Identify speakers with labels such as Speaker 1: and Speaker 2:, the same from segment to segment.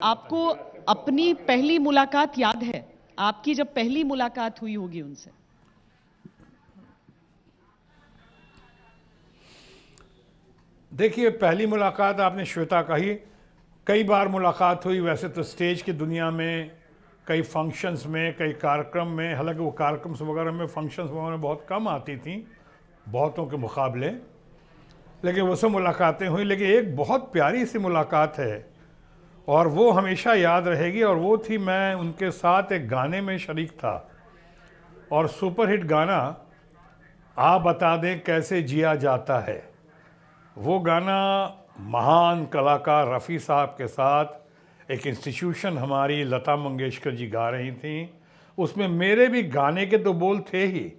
Speaker 1: आपको अपनी पहली मुलाकात याद है? आपकी जब पहली मुलाकात हुई होगी उनसे?
Speaker 2: देखिए, पहली मुलाकात आपने श्वेता कही, कई बार मुलाकात हुई वैसे तो स्टेज की दुनिया में, कई फंक्शंस में, कई कार्यक्रम में। हालांकि वो कार्यक्रम वगैरह में, फंक्शंस वगैरह में बहुत कम आती थी बहुतों के मुकाबले, लेकिन वो सब मुलाकातें हुई। लेकिन एक बहुत प्यारी सी मुलाकात है और वो हमेशा याद रहेगी, और वो थी मैं उनके साथ एक गाने में शरीक था, और सुपरहिट गाना आप बता दें कैसे जिया जाता है। वो गाना महान कलाकार रफ़ी साहब के साथ एक इंस्टीट्यूशन हमारी लता मंगेशकर जी गा रही थी। उसमें मेरे भी गाने के तो बोल थे ही,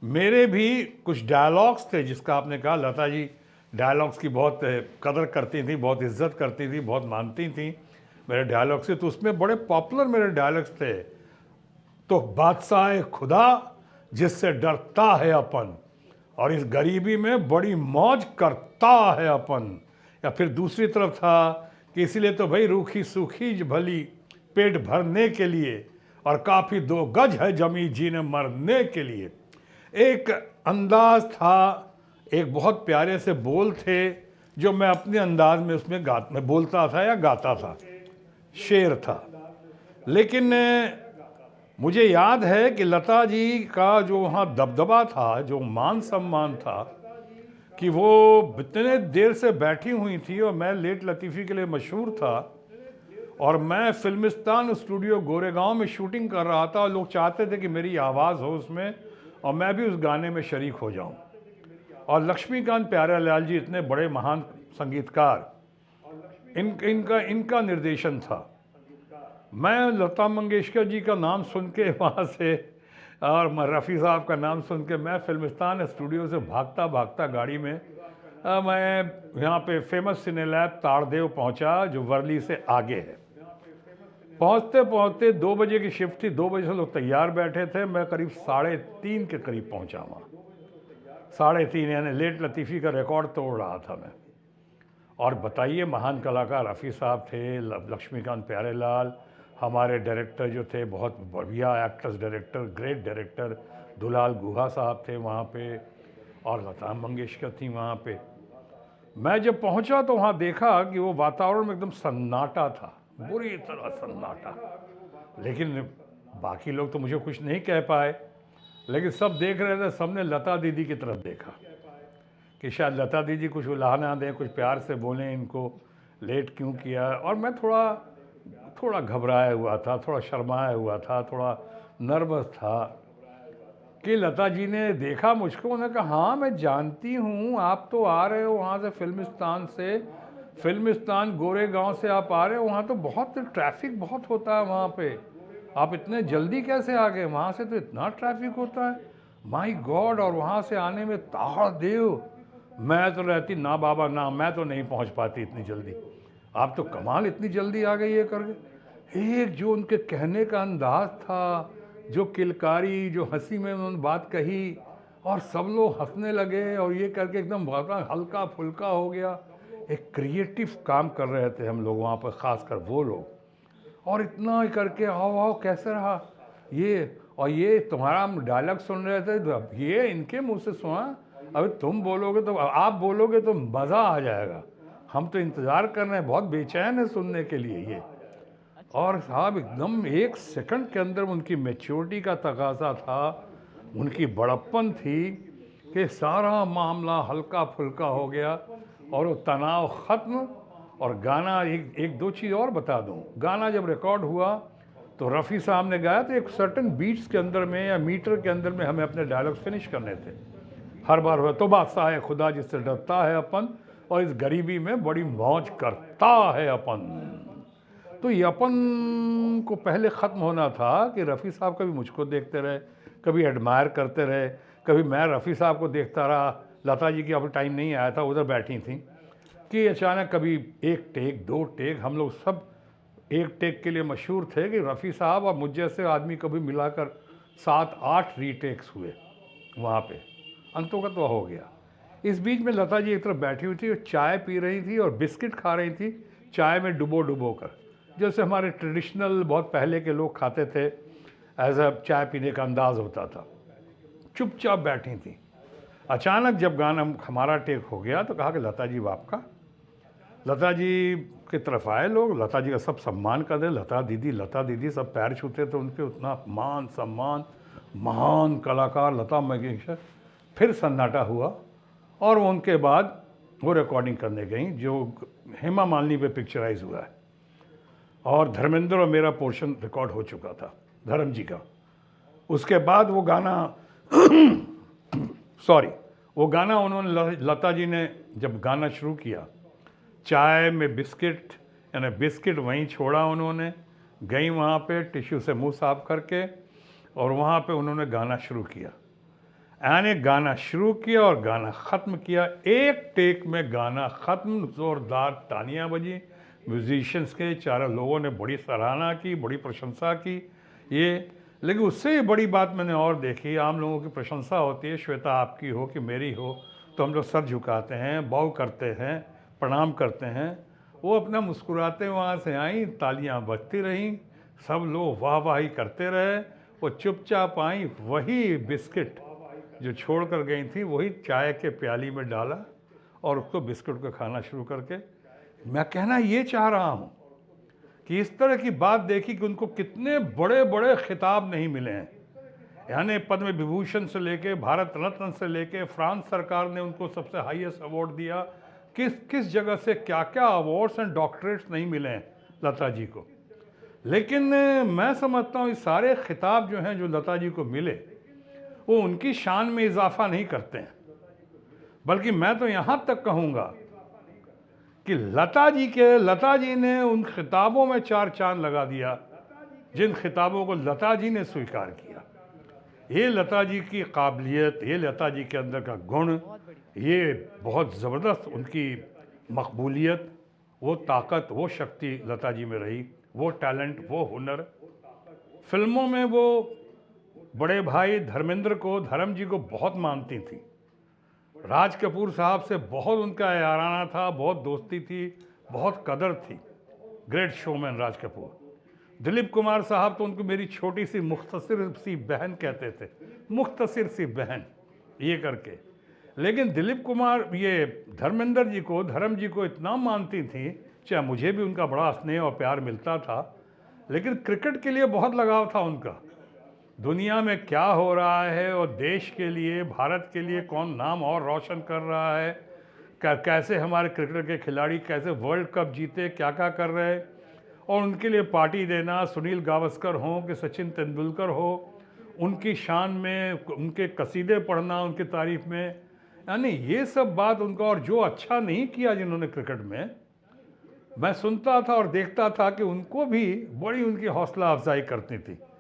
Speaker 2: मेरे भी कुछ डायलॉग्स थे, जिसका आपने कहा लता जी डायलॉग्स की बहुत कदर करती थी, बहुत इज्जत करती थी, बहुत मानती थी मेरे डायलॉग से। तो उसमें बड़े पॉपुलर मेरे डायलॉग्स थे। तो बादशाह खुदा जिससे डरता है अपन, और इस गरीबी में बड़ी मौज करता है अपन। या फिर दूसरी तरफ था कि इसलिए तो भाई रूखी सूखी भली पेट भरने के लिए, और काफ़ी 2 गज है जमी जीने मरने के लिए। एक अंदाज था, एक बहुत प्यारे से बोल थे, जो मैं अपने अंदाज में उसमें में बोलता था या गाता था, शेर था। लेकिन मुझे याद है कि लता जी का जो वहाँ दबदबा था, जो मान सम्मान था, कि वो इतने देर से बैठी हुई थी, और मैं लेट लतीफ़ी के लिए मशहूर था, और मैं फिल्मिस्तान स्टूडियो गोरेगांव में शूटिंग कर रहा था, और लोग चाहते थे कि मेरी आवाज़ हो उसमें और मैं भी उस गाने में शरीक हो जाऊं। और लक्ष्मीकांत प्यारेलाल जी इतने बड़े महान संगीतकार, इनका निर्देशन था। मैं लता मंगेशकर जी का नाम सुन के वहाँ से, और रफ़ी साहब का नाम सुन के, मैं फिल्मिस्तान स्टूडियो से भागता भागता गाड़ी में मैं यहाँ पे फेमस सिनेलैब ताड़देव पहुँचा, जो वर्ली से आगे है। पहुँचते पहुँचते 2 बजे की शिफ्ट थी, 2 बजे से लोग तैयार बैठे थे, मैं करीब 3:30 के करीब पहुँचा वहाँ। 3:30 यानी लेट लतीफ़ी का रिकॉर्ड तोड़ रहा था मैं। और बताइए, महान कलाकार रफ़ी साहब थे, लक्ष्मीकांत प्यारेलाल, हमारे डायरेक्टर जो थे, बहुत बढ़िया actors director, great director Dulal Guha साहब थे वहाँ पे, और लता मंगेशकर थी वहाँ पे। मैं जब पहुँचा तो वहाँ देखा कि वो वातावरण में एकदम सन्नाटा था, बुरी तरह सन्नाटा। लेकिन बाकी लोग तो मुझे कुछ नहीं कह पाए, लेकिन सब देख रहे थे, सबने लता दीदी की तरफ देखा कि शायद लता दीदी कुछ उलाहना दें, कुछ प्यार से बोलें, इनको लेट क्यों किया। और मैं थोड़ा घबराया हुआ था, थोड़ा शर्माया हुआ था, थोड़ा नर्वस था कि लता जी ने देखा मुझको, उन्होंने कहा हाँ मैं जानती हूँ, आप तो आ रहे हो वहाँ से फिल्मिस्तान गोरेगांव से आप आ रहे हो, वहाँ तो बहुत ट्रैफिक बहुत होता है वहाँ पे, आप इतने जल्दी कैसे आ गए, वहाँ से तो इतना ट्रैफिक होता है, माय गॉड। और वहाँ से आने में ताड़देव, मैं तो रहती ना बाबा ना, मैं तो नहीं पहुँच पाती इतनी जल्दी, आप तो कमाल इतनी जल्दी आ गई ये करके। एक जो उनके कहने का अंदाज था, जो किलकारी, जो हंसी में उन्होंने बात कही, और सब लोग हंसने लगे, और ये करके एकदम हल्का फुल्का हो गया। एक क्रिएटिव काम कर रहे थे हम लोग वहाँ पर, ख़ासकर वो लोग। और इतना ही करके आओ आओ कैसे रहा ये, और ये तुम्हारा हम डायलॉग सुन रहे थे, तो अब ये इनके मुंह से सुना, अभी तुम बोलोगे तो, आप बोलोगे तो मज़ा आ जाएगा, हम तो इंतज़ार कर रहे हैं, बहुत बेचैन है सुनने के लिए ये। और साहब एकदम 1 सेकंड के अंदर उनकी मैच्योरिटी का तकाजा था, उनकी बड़प्पन थी, कि सारा मामला हल्का फुल्का हो गया, और वो तनाव ख़त्म। और गाना, एक दो चीज़ और बता दूं, गाना जब रिकॉर्ड हुआ तो रफ़ी साहब ने गाया, तो एक सर्टन बीट्स के अंदर में या मीटर के अंदर में हमें अपने डायलॉग फिनिश करने थे। हर बार हुआ तो बादशाह है खुदा जिससे डरता है अपन, और इस गरीबी में बड़ी मौज करता है अपन। तो ये अपन को पहले ख़त्म होना था कि रफ़ी साहब कभी मुझको देखते रहे, कभी एडमायर करते रहे, कभी मैं रफ़ी साहब को देखता रहा। लता जी की अब टाइम नहीं आया था, उधर बैठी थी, कि अचानक कभी 1 टेक 2 टेक, हम लोग सब 1 टेक के लिए मशहूर थे कि रफ़ी साहब और मुझ जैसे आदमी कभी मिलाकर 7-8 रीटेक्स हुए वहाँ पे, अंतोगत वह हो गया। इस बीच में लता जी एक तरफ बैठी हुई थी और चाय पी रही थी और बिस्किट खा रही थी, चाय में डुबो डुबो कर, जैसे हमारे ट्रेडिशनल बहुत पहले के लोग खाते थे, एज अ चाय पीने का अंदाज होता था। चुपचाप बैठी थी। अचानक जब गाना हमारा टेक हो गया तो कहा कि लता जी आपका। लता जी की तरफ आए लोग, लता जी का सब सम्मान कर दे, लता दीदी सब पैर छूते थे उनके, उतना मान सम्मान, महान कलाकार लता मंगेशकर। फिर सन्नाटा हुआ और उनके बाद वो रिकॉर्डिंग करने गई जो हेमा मालिनी पे पिक्चराइज हुआ है, और धर्मेंद्र और मेरा पोर्शन रिकॉर्ड हो चुका था, धर्म जी का। उसके बाद वो गाना वो गाना उन्होंने, लता जी ने जब गाना शुरू किया, चाय में बिस्किट, यानी बिस्किट वहीं छोड़ा उन्होंने, गई वहाँ पे टिश्यू से मुंह साफ करके, और वहाँ पे उन्होंने गाना शुरू किया। यानी गाना शुरू किया और गाना ख़त्म किया, एक टेक में गाना ख़त्म। ज़ोरदार तालियां बजी, म्यूजिशियंस के चारों लोगों ने बड़ी सराहना की, बड़ी प्रशंसा की ये। लेकिन उससे भी बड़ी बात मैंने और देखी, आम लोगों की प्रशंसा होती है, श्वेता आपकी हो कि मेरी हो, तो हम लोग सर झुकाते हैं, बाउ करते हैं, प्रणाम करते हैं। वो अपना मुस्कुराते वहाँ से आई, तालियां बजती रहीं, सब लोग वाह वाही करते रहे। वो चुपचाप आई, वही बिस्किट जो छोड़ कर गई थी वही चाय के प्याली में डाला और उसको बिस्कुट को खाना शुरू करके। मैं कहना ये चाह रहा हूँ कि इस तरह की बात देखी कि उनको कितने बड़े बड़े खिताब नहीं मिले हैं, यानी पद्म विभूषण से लेके, भारत रत्न से लेके, फ्रांस सरकार ने उनको सबसे हाईएस्ट अवार्ड दिया, किस किस जगह से क्या क्या अवार्ड्स एंड डॉक्टरेट्स नहीं मिले हैं लता जी को। लेकिन मैं समझता हूँ ये सारे खिताब जो हैं जो लता जी को मिले वो उनकी शान में इजाफा नहीं करते हैं, बल्कि मैं तो यहाँ तक कहूँगा कि लता जी ने उन खिताबों में चार चांद लगा दिया जिन खिताबों को लता जी ने स्वीकार किया। ये लता जी की काबिलियत, ये लता जी के अंदर का गुण, ये बहुत ज़बरदस्त उनकी मकबूलियत, वो ताकत, वो शक्ति लता जी में रही, वो टैलेंट, वो हुनर। फिल्मों में वो बड़े भाई धर्मेंद्र को, धर्म जी को बहुत मानती थी। राज कपूर साहब से बहुत उनका याराना था, बहुत दोस्ती थी, बहुत कदर थी। Great showman Raj Kapoor. दिलीप कुमार साहब तो उनको मेरी छोटी सी मुख्तसर सी बहन कहते थे, मुख्तसर सी बहन ये करके। लेकिन दिलीप कुमार ये धर्मेंद्र जी को, धर्म जी को इतना मानती थी, चाहे मुझे भी उनका बड़ा स्नेह और प्यार मिलता था, लेकिन क्रिकेट के लिए बहुत लगाव था उनका। दुनिया में क्या हो रहा है और देश के लिए, भारत के लिए कौन नाम और रोशन कर रहा है, कैसे हमारे क्रिकेट के खिलाड़ी कैसे वर्ल्ड कप जीते, क्या क्या कर रहे हैं, और उनके लिए पार्टी देना, सुनील गावस्कर हो कि सचिन तेंदुलकर हो, उनकी शान में उनके कसीदे पढ़ना उनकी तारीफ में, यानी ये सब बात उनका। और जो अच्छा नहीं किया जिन्होंने क्रिकेट में, मैं सुनता था और देखता था कि उनको भी बड़ी उनकी हौसला अफजाई करती थी।